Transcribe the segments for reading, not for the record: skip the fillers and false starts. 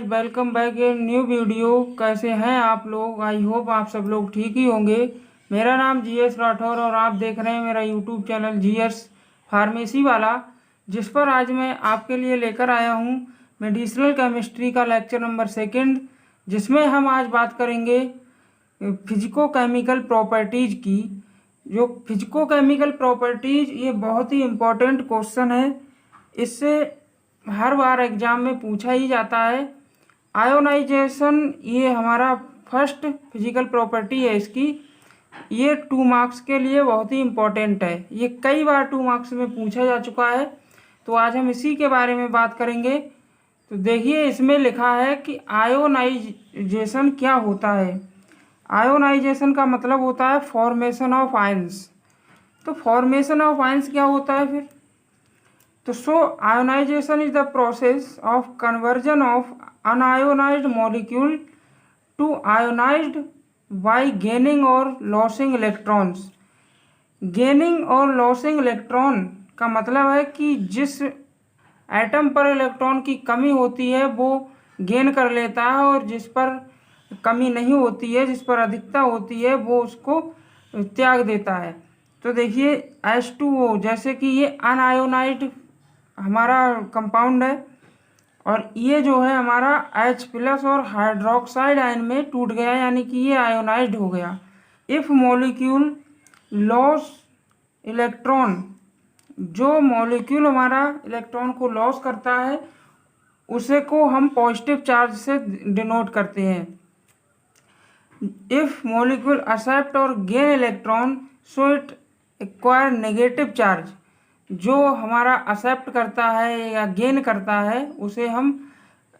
Welcome back a new video. कैसे हैं आप लोग? आई होप आप सब लोग ठीक ही होंगे। मेरा नाम जीएस राठौर और आप देख रहे हैं मेरा यूट्यूब चैनल जीएस फार्मेसी वाला, जिस पर आज मैं आपके लिए लेकर आया हूं मेडिसिनल केमिस्ट्री का लेक्चर नंबर 2, जिसमें हम आज बात करेंगे फिजिको केमिकल प्रॉपर्टीज़ की। जो फिजिको केमिकल प्रॉपर्टीज़, ये बहुत ही इम्पोर्टेंट क्वेश्चन है। इससे हर बार एग्जाम में पूछा ही जाता है। आयोनाइजेशन ये हमारा फर्स्ट फिजिकल प्रॉपर्टी है इसकी। ये 2 मार्क्स के लिए बहुत ही इम्पोर्टेंट है। ये कई बार 2 मार्क्स में पूछा जा चुका है, तो आज हम इसी के बारे में बात करेंगे। तो देखिए, इसमें लिखा है कि आयोनाइजेशन क्या होता है। आयोनाइजेशन का मतलब होता है फॉर्मेशन ऑफ आयंस। तो फॉर्मेशन ऑफ आयंस क्या होता है फिर? तो ionization is the process of conversion of unionized molecule to ionized by gaining और लॉसिंग इलेक्ट्रॉन्स। गेनिंग और लॉसिंग इलेक्ट्रॉन का मतलब है कि जिस एटम पर इलेक्ट्रॉन की कमी होती है वो गेन कर लेता है, और जिस पर कमी नहीं होती है, जिस पर अधिकता होती है, वो उसको त्याग देता है। तो देखिए, H2O जैसे कि ये अनआयोनाइज्ड हमारा कंपाउंड है, और ये जो है हमारा H+ और हाइड्रोक्साइड आयन में टूट गया, यानी कि ये आयोनाइज्ड हो गया। इफ मॉलिक्यूल लॉस इलेक्ट्रॉन, जो मॉलिक्यूल हमारा इलेक्ट्रॉन को लॉस करता है उसे को हम पॉजिटिव चार्ज से डिनोट करते हैं। इफ मॉलिक्यूल एक्सेप्ट और gain electron so it acquire negative charge. जो हमारा एक्सेप्ट करता है या गेन करता है उसे हम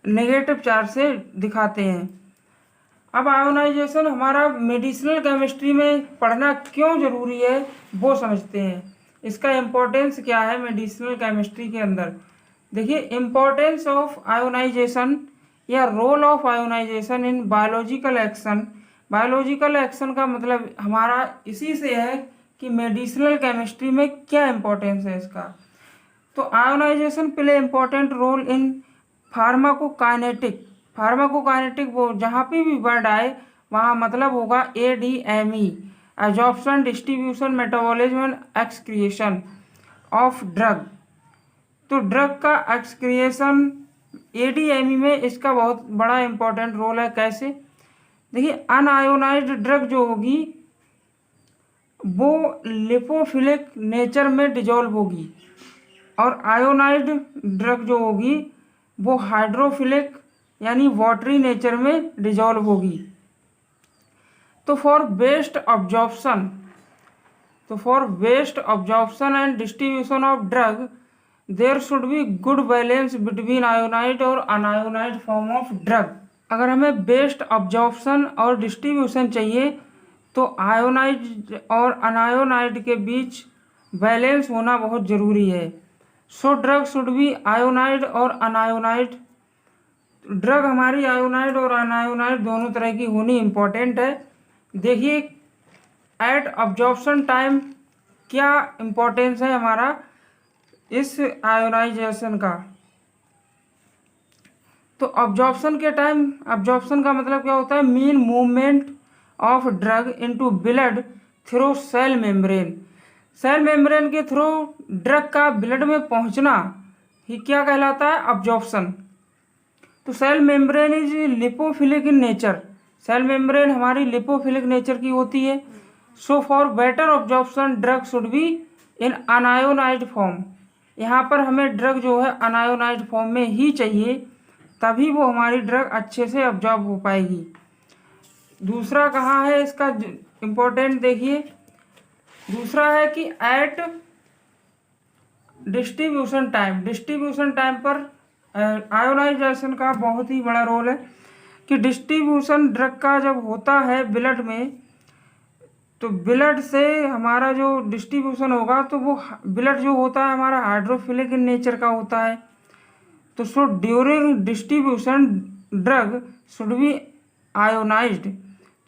नेगेटिव चार्ज से दिखाते हैं। अब आयोनाइजेशन हमारा मेडिसिनल केमिस्ट्री में पढ़ना क्यों ज़रूरी है वो समझते हैं। इसका इम्पोर्टेंस क्या है मेडिसिनल केमिस्ट्री के अंदर। देखिए, इम्पोर्टेंस ऑफ आयोनाइजेशन या role of ionization in biological action. Biological action का मतलब हमारा इसी से है कि मेडिसिनल केमिस्ट्री में क्या इम्पोर्टेंस है इसका। तो ionization play important role in pharmacokinetic. Pharmacokinetic वो जहाँ पे भी वर्ड आए वहाँ मतलब होगा ADME, absorption, distribution, metabolism and excretion of drug. तो ड्रग का एक्सक्रिएशन ADME में इसका बहुत बड़ा इम्पोर्टेंट रोल है। कैसे? देखिए, अनआयोनाइज्ड ड्रग जो होगी वो लिपोफिलिक नेचर में डिजोल्व होगी, और आयोनाइज्ड ड्रग जो होगी वो हाइड्रोफिलिक यानी वाटरी नेचर में डिजोल्व होगी। तो for best absorption and distribution of drug there should be good balance between ionized और अनआयोनाइज्ड फॉर्म ऑफ ड्रग। अगर हमें बेस्ट ऑब्जॉर्प्शन और डिस्ट्रीब्यूशन चाहिए तो आयोनाइज्ड और अनायोनाइज्ड के बीच बैलेंस होना बहुत ज़रूरी है। So drug should be ionised और अनायोनाइज्ड। ड्रग हमारी आयोनाइड और अनायोनाइड दोनों तरह की होनी इम्पोर्टेंट है। देखिए, एट ऑब्जॉर्प्शन टाइम क्या इम्पोर्टेंस है हमारा इस आयोनाइजेशन का। तो ऑब्जॉर्प्शन के टाइम, ऑब्जॉर्प्शन का मतलब क्या होता है? Mean movement of drug into blood through cell membrane. Cell membrane के थ्रू ड्रग का ब्लड में पहुंचना ही क्या कहलाता है? ऑब्जॉर्प्शन। तो cell membrane is lipophilic in nature. Cell membrane हमारी लिपोफिलिक नेचर की होती है। So for better absorption drug should be in unionized form. यहाँ पर हमें ड्रग जो है अनायोनाइज्ड फॉर्म में ही चाहिए, तभी वो हमारी ड्रग अच्छे से ऑब्जॉर्ब हो पाएगी। दूसरा कहाँ है इसका इम्पोर्टेंट? देखिए, दूसरा है कि एट डिस्ट्रीब्यूशन टाइम पर आयोनाइजेशन का बहुत ही बड़ा रोल है कि डिस्ट्रीब्यूशन ड्रग का जब होता है ब्लड में, तो ब्लड से हमारा जो डिस्ट्रीब्यूशन होगा तो वो ब्लड जो होता है हमारा हाइड्रोफिलिक इन नेचर का होता है। तो so during distribution drug should be ionized.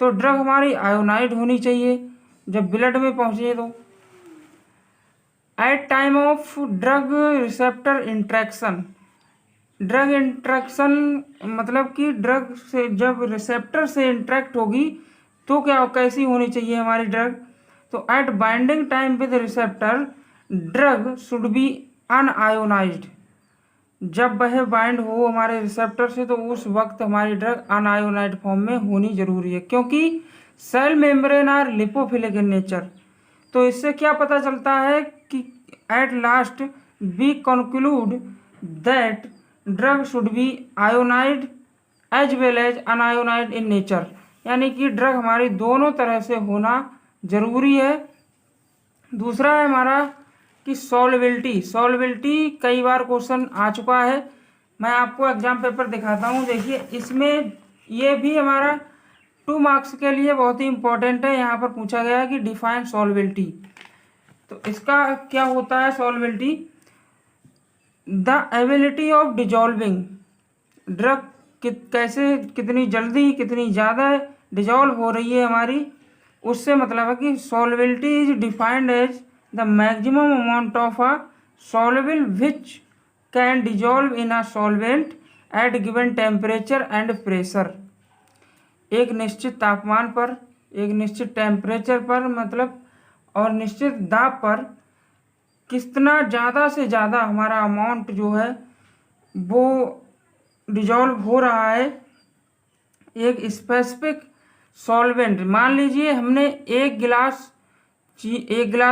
तो ड्रग हमारी आयोनाइड होनी चाहिए जब ब्लड में पहुंचे। तो at time of drug receptor interaction, drug interaction मतलब कि ड्रग से जब रिसेप्टर से इंट्रैक्ट होगी तो क्या कैसी होनी चाहिए हमारी ड्रग। तो at binding time with receptor drug should be unionized. जब वह बाइंड हो हमारे रिसेप्टर से तो उस वक्त हमारी ड्रग अनआयोनाइज्ड फॉर्म में होनी जरूरी है, क्योंकि cell membrane are lipophilic in nature. तो इससे क्या पता चलता है कि at last we conclude that drug should be ionized as well as unionized in nature, यानी कि ड्रग हमारी दोनों तरह से होना जरूरी है। दूसरा है हमारा कि सॉल्वेबिलिटी कई बार क्वेश्चन आ चुका है। मैं आपको एग्जाम पेपर दिखाता हूँ, देखिए इसमें ये भी हमारा 2 मार्क्स के लिए बहुत ही इंपॉर्टेंट है। यहाँ पर पूछा गया है कि डिफाइन सॉल्वेबिलिटी। तो इसका क्या होता है solubility, the ability of dissolving drug कैसे कितनी जल्दी कितनी ज़्यादा डिजॉल्व हो रही है हमारी, उससे मतलब है कि solubility is defined as the maximum amount of a soluble which can dissolve in a solvent at given temperature and pressure। एक निश्चित तापमान पर, एक निश्चित टेम्परेचर पर मतलब और निश्चित दाब पर कितना ज़्यादा से ज़्यादा हमारा अमाउंट जो है वो डिजॉल्व हो रहा है एक स्पेसिफिक सॉल्वेंट। मान लीजिए हमने एक गिलास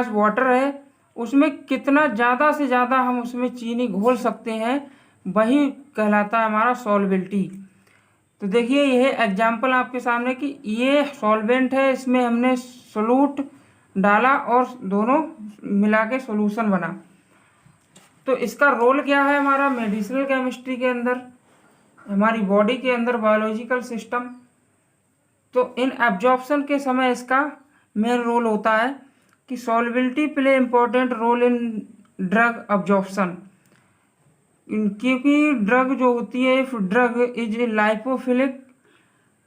वाटर है, उसमें कितना ज़्यादा से ज़्यादा हम उसमें चीनी घोल सकते हैं, वही कहलाता है हमारा सॉल्वेबिलिटी। तो देखिए यह एग्जाम्पल आपके सामने कि ये सॉल्वेंट है, इसमें हमने सोलूट डाला और दोनों मिला के सोल्यूशन बना। तो इसका रोल क्या है हमारा मेडिसिनल केमिस्ट्री के अंदर, हमारी बॉडी के अंदर बायोलॉजिकल सिस्टम। तो इन एब्जॉर्प्शन के समय इसका मेन रोल होता है कि solubility play important role in drug absorption, क्योंकि ड्रग जो होती है if drug is lipophilic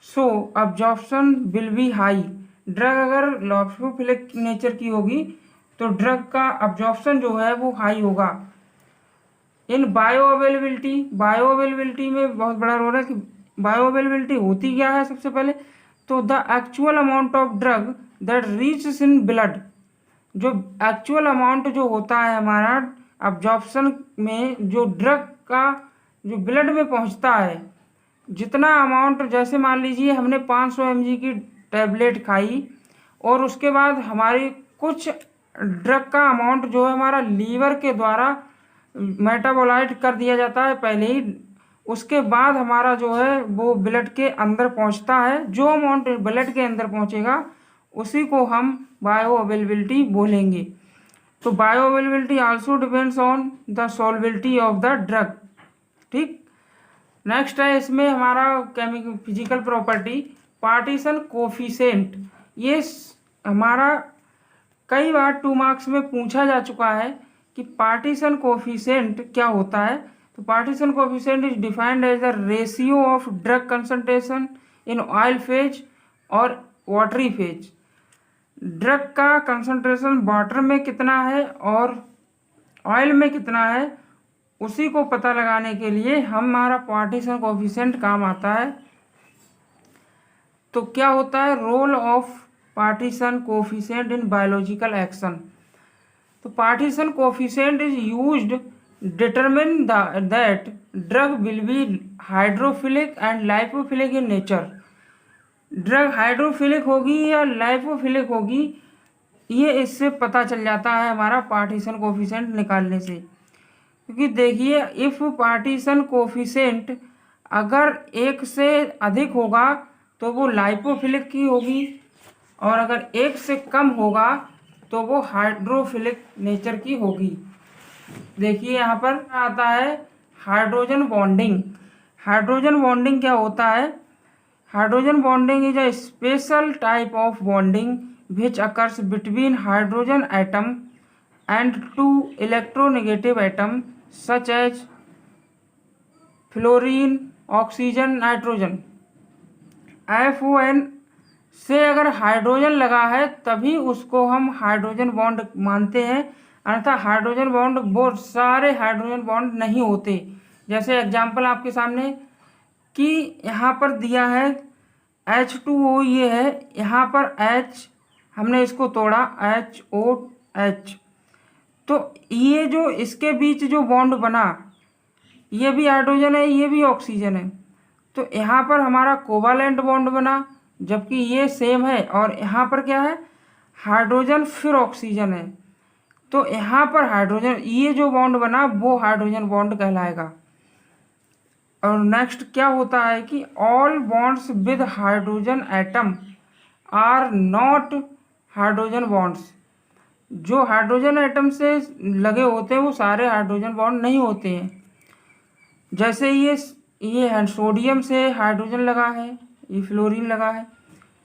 so absorption will be high. Drug अगर लाइपोफिलिक नेचर की होगी तो ड्रग का अब्जॉर्प्शन जो है वो हाई होगा। इन बायो अवेलेबिलिटी में बहुत बड़ा रोल है कि बायो अवेलेबिलिटी होती क्या है। सबसे पहले तो the actual amount of drug that reaches in blood, जो एक्चुअल अमाउंट जो होता है हमारा अब्जॉर्प्शन में, जो ड्रग का जो ब्लड में पहुंचता है जितना अमाउंट, जैसे मान लीजिए हमने 500 mg की टैबलेट खाई और उसके बाद हमारी कुछ ड्रग का अमाउंट जो है हमारा लीवर के द्वारा मेटाबोलाइट कर दिया जाता है पहले ही, उसके बाद हमारा जो है वो ब्लड के अंदर पहुंचता है। जो अमाउंट ब्लड के अंदर पहुंचेगा उसी को हम बायो अवेलेबिलिटी बोलेंगे। तो bioavailability also depends on the solubility of the drug. ठीक, नेक्स्ट है इसमें हमारा chemical physical property partition coefficient. ये हमारा कई बार 2 मार्क्स में पूछा जा चुका है कि पार्टीशन कोफिशिएंट क्या होता है। तो partition coefficient is defined as the ratio of drug concentration in oil phase और वाटरी फेज। ड्रग का कंसंट्रेशन वाटर में कितना है और ऑयल में कितना है, उसी को पता लगाने के लिए हमारा पार्टीशन कोफिशिएंट काम आता है। तो क्या होता है role of partition coefficient in biological action. तो partition coefficient is used determine that drug will be hydrophilic and lipophilic in nature. Drug hydrophilic होगी या लाइपोफिलिक होगी, ये इससे पता चल जाता है हमारा पार्टीशन कोफिशिएंट निकालने से। क्योंकि देखिए इफ पार्टीशन कोफिशिएंट अगर 1 से अधिक होगा तो वो लाइपोफिलिक की होगी, और अगर 1 से कम होगा तो वो हाइड्रोफिलिक नेचर की होगी। देखिए यहाँ पर आता है हाइड्रोजन बॉन्डिंग। हाइड्रोजन बॉन्डिंग क्या होता है, hydrogen bonding is a special type of bonding which occurs between hydrogen atom and 2 electronegative atom such as fluorine, oxygen, nitrogen. FON से अगर हाइड्रोजन लगा है तभी उसको हम हाइड्रोजन बॉन्ड मानते हैं, अन्यथा हाइड्रोजन बॉन्ड बहुत सारे हाइड्रोजन बॉन्ड नहीं होते। जैसे एग्जाम्पल आपके सामने कि यहाँ पर दिया है H2O, ये है, यहाँ पर H हमने इसको तोड़ा HOH, तो ये जो इसके बीच जो बॉन्ड बना, ये भी हाइड्रोजन है, ये भी ऑक्सीजन है, तो यहाँ पर हमारा कोवालेंट बॉन्ड बना, जबकि ये सेम है, और यहाँ पर क्या है, हाइड्रोजन फिर ऑक्सीजन है, तो यहाँ पर हाइड्रोजन, ये जो बॉन्ड बना वो हाइड्रोजन बॉन्ड कहलाएगा। और नेक्स्ट क्या होता है कि all bonds with hydrogen atom are not hydrogen bonds. जो हाइड्रोजन एटम से लगे होते हैं वो सारे हाइड्रोजन बॉन्ड नहीं होते हैं। जैसे ये है, सोडियम से हाइड्रोजन लगा है, ये फ्लोरीन लगा है,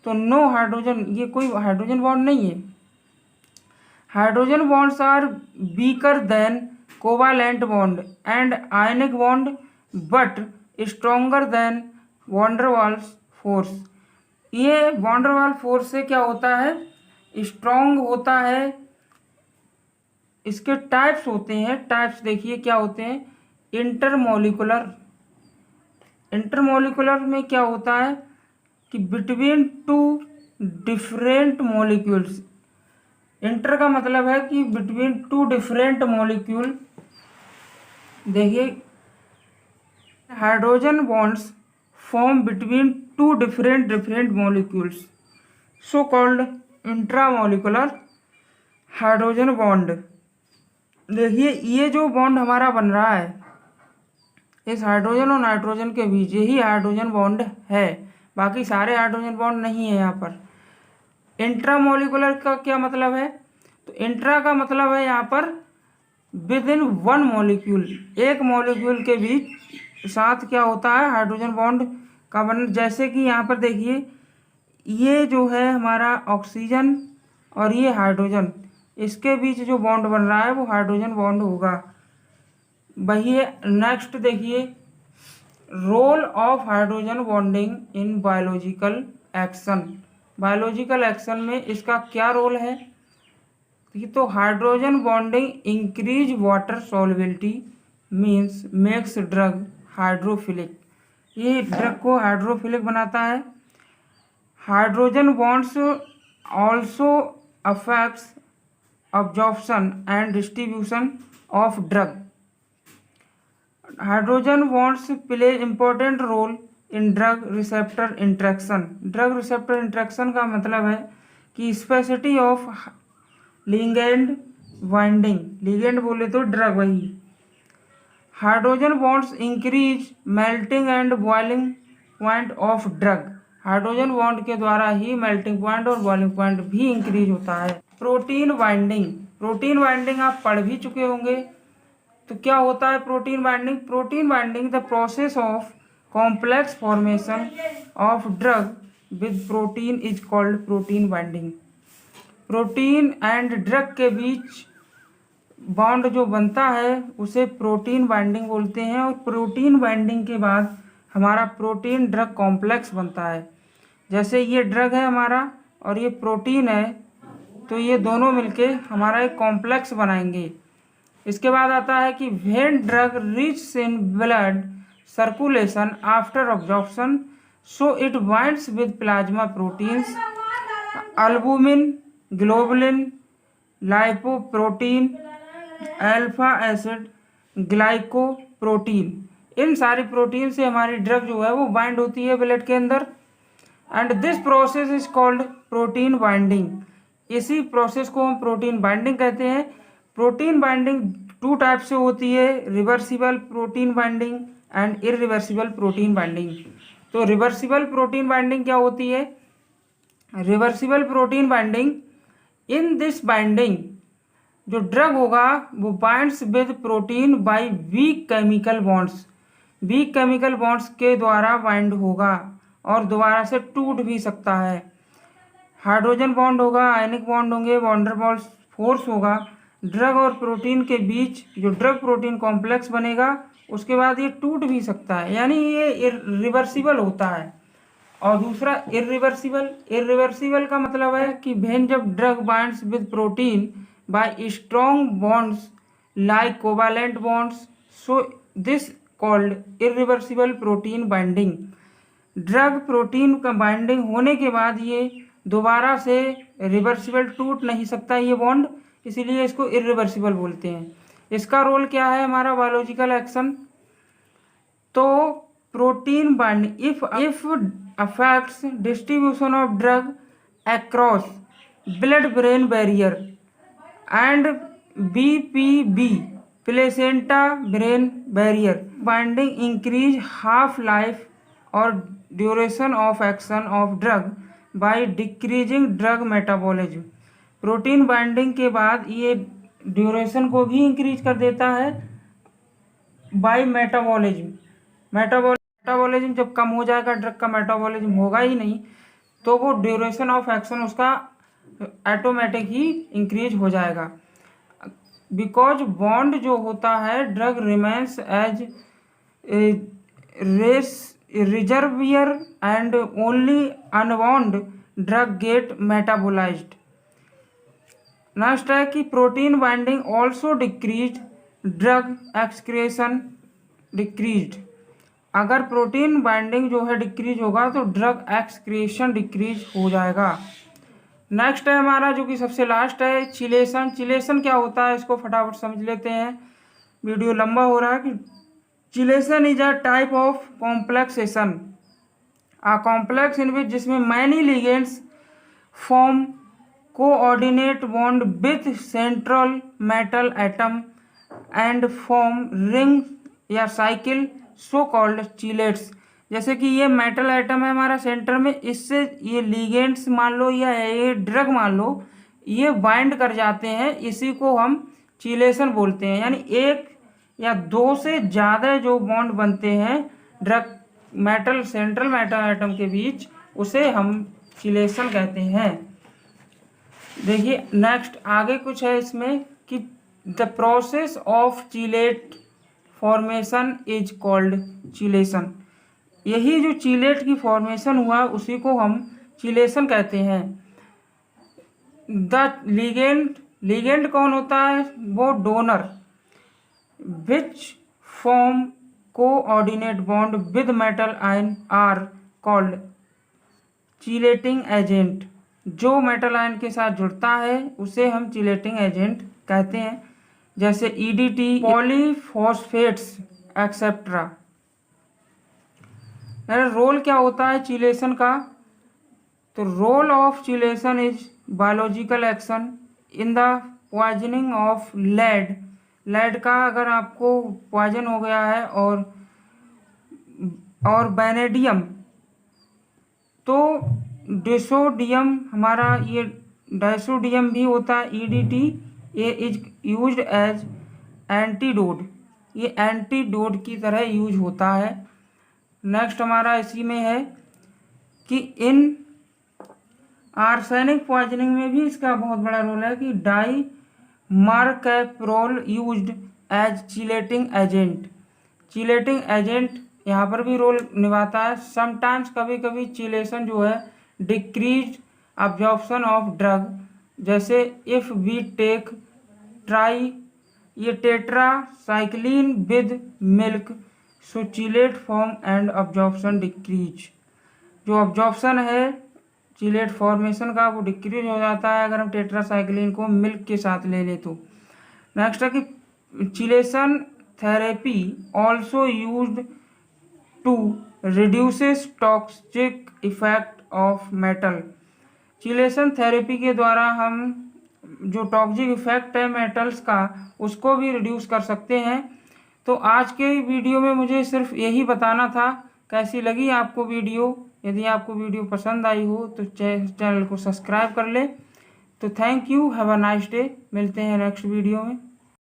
तो नो हाइड्रोजन, ये कोई हाइड्रोजन बॉन्ड नहीं है। Hydrogen bonds are weaker than covalent bond and ionic bond but stronger than van der Waals force. ये वॉन डेर वाल फोर्स से क्या होता है, स्ट्रॉन्ग होता है। इसके टाइप्स होते हैं, टाइप्स देखिए क्या होते हैं, इंटरमोलिकुलर। इंटरमोलिकुलर में क्या होता है कि between two different molecules. Inter का मतलब है कि बिटवीन टू डिफरेंट मॉलिक्यूल। देखिए, hydrogen bonds form between two different molecules, so called intramolecular hydrogen bond. देखिए, ये जो बॉन्ड हमारा बन रहा है इस हाइड्रोजन और नाइट्रोजन के बीच, यही हाइड्रोजन बॉन्ड है, बाकी सारे हाइड्रोजन बॉन्ड नहीं है यहाँ पर। इंट्रामोलिकुलर का क्या मतलब है, तो इंट्रा का मतलब है यहाँ पर विद इन वन मॉलिक्यूल, एक मॉलिक्यूल के बीच साथ क्या होता है, हाइड्रोजन बॉन्ड का बन। जैसे कि यहाँ पर देखिए, ये जो है हमारा ऑक्सीजन और ये हाइड्रोजन, इसके बीच जो बॉन्ड बन रहा है वो हाइड्रोजन बॉन्ड होगा, वही है। नेक्स्ट देखिए, role of hydrogen bonding in biological action. Biological action में इसका क्या रोल है, तो hydrogen bonding increase water solubility means makes drug hydrophilic. ये ड्रग को हाइड्रोफिलिक बनाता है। Hydrogen bonds also affects absorption and distribution of drug. Hydrogen bonds play important role in drug receptor interaction. Drug receptor interaction का मतलब है कि specificity of ligand binding, ligand बोले तो ड्रग वही। Hydrogen bonds increase melting and boiling point of drug. Hydrogen bond के द्वारा ही melting point और बॉइलिंग पॉइंट भी इंक्रीज होता है। प्रोटीन बाइंडिंग, प्रोटीन बाइंडिंग आप पढ़ भी चुके होंगे। तो क्या होता है protein binding? Protein binding the process of complex formation of drug with protein is called protein binding. Protein and drug के बीच बॉन्ड जो बनता है उसे प्रोटीन बाइंडिंग बोलते हैं, और प्रोटीन बाइंडिंग के बाद हमारा प्रोटीन ड्रग कॉम्प्लेक्स बनता है। जैसे ये ड्रग है हमारा और ये प्रोटीन है, तो ये दोनों मिलके हमारा एक कॉम्प्लेक्स बनाएंगे। इसके बाद आता है कि when drug reach in blood circulation after absorption so it binds with plasma proteins, albumin, globulin, lipoprotein, alpha acid, glycoprotein. इन सारी प्रोटीन से हमारी ड्रग जो है वो बाइंड होती है ब्लड के अंदर, and this process is called protein binding. इसी प्रोसेस को हम प्रोटीन बाइंडिंग कहते हैं। प्रोटीन बाइंडिंग टू टाइप से होती है, reversible protein binding and irreversible protein binding. तो रिवर्सिबल प्रोटीन बाइंडिंग क्या होती है? Reversible protein binding, in this binding जो ड्रग होगा वो binds with protein by weak chemical bonds. Weak chemical bonds के द्वारा बाइंड होगा और दोबारा से टूट भी सकता है। हाइड्रोजन बॉन्ड होगा, आयनिक बॉन्ड होंगे, वॉन डेर वाल्स फोर्स होगा। ड्रग और प्रोटीन के बीच जो ड्रग प्रोटीन कॉम्प्लेक्स बनेगा उसके बाद ये टूट भी सकता है, यानी ये रिवर्सिबल होता है। और दूसरा इरिवर्सिबल, इरिवर्सिबल का मतलब है कि व्हेन जब drug binds with protein bye strong bonds like covalent bonds so this called irreversible protein binding. Drug protein का बाइंडिंग होने के बाद ये दोबारा से रिवर्सिबल टूट नहीं सकता ये बॉन्ड, इसीलिए इसको इरिवर्सिबल बोलते हैं। इसका रोल क्या है हमारा बायोलॉजिकल एक्शन, तो protein binding if affects distribution of drug across blood brain barrier and BPB placenta brain barrier binding increase half life और duration of action of drug by decreasing drug metabolism. Protein binding के बाद ये duration को भी increase कर देता है bye metabolism. Metabolism जब कम हो जाएगा, ड्रग का मेटाबॉलिज्म होगा ही नहीं, तो वो ड्यूरेशन ऑफ एक्शन उसका ऑटोमेटिक ही इंक्रीज हो जाएगा। बिकॉज बॉन्ड जो होता है drug remains as reservoir and only unbound drug get metabolized. Next है कि protein binding also decrease drug excretion decreased. अगर प्रोटीन बाइंडिंग जो है डिक्रीज होगा तो ड्रग एक्सक्रेशन डिक्रीज हो जाएगा। नेक्स्ट है हमारा जो कि सबसे लास्ट है चिलेशन। चिलेशन क्या होता है इसको फटाफट समझ लेते हैं, वीडियो लंबा हो रहा है। कि chelation is a type of complexation, a complex in which जिसमें many ligands form coordinate bond with central metal atom and form ring या साइकिल सो कॉल्ड चिलेट्स। जैसे कि ये मेटल एटम है हमारा सेंटर में, इससे ये लिगेंड्स मान लो या ये ड्रग मान लो, ये बाइंड कर जाते हैं, इसी को हम चिलेशन बोलते हैं। यानी एक या दो से ज़्यादा जो बॉन्ड बनते हैं drug metal central metal atom के बीच, उसे हम चिलेशन कहते हैं। देखिए नेक्स्ट आगे कुछ है इसमें कि the process of chelate formation is called chelation. यही जो चिलेट की फॉर्मेशन हुआ उसी को हम चिलेशन कहते हैं। द लिगेंड कौन होता है, वो donor which form coordinate bond with metal ion are called chelating agent. जो मेटल आयन के साथ जुड़ता है उसे हम चिलेटिंग एजेंट कहते हैं, जैसे EDT, पॉलीफॉस्फेट्स एक्सेट्रा। रोल क्या होता है चिलेशन का, तो role of chelation is biological action in the poisoning of lead. Lead का अगर आपको पॉइजन हो गया है और वैनेडियम, तो डिसोडियम हमारा ये डाइसोडियम भी होता है EDT, ये इज यूज्ड एज एंटीडोट, ये एंटीडोट की तरह यूज होता है। नेक्स्ट हमारा इसी में है कि इन आर्सेनिक पॉइजनिंग में भी इसका बहुत बड़ा रोल है कि dimercaprol used as chelating agent. Chelating agent यहाँ पर भी रोल निभाता है। समटाइम्स कभी कभी चिलेशन जो है डिक्रीज अब्जॉर्प्शन ऑफ ड्रग, जैसे इफ़ वी टेक ट्राई ये tetracycline with milk so chelate form and absorption decrease. जो अब्जॉर्प्शन है चिलेट फॉर्मेशन का वो डिक्रीज हो जाता है अगर हम टेट्रासाइक्लिन को मिल्क के साथ ले ले तो। नेक्स्ट है कि chelation therapy also used to reduces toxic effect of metal. Chelation therapy के द्वारा हम जो टॉक्सिक इफेक्ट है मेटल्स का उसको भी रिड्यूस कर सकते हैं। तो आज के वीडियो में मुझे सिर्फ यही बताना था। कैसी लगी आपको वीडियो? यदि आपको वीडियो पसंद आई हो तो चैनल को सब्सक्राइब कर ले। तो thank you, have a nice day. मिलते हैं नेक्स्ट वीडियो में।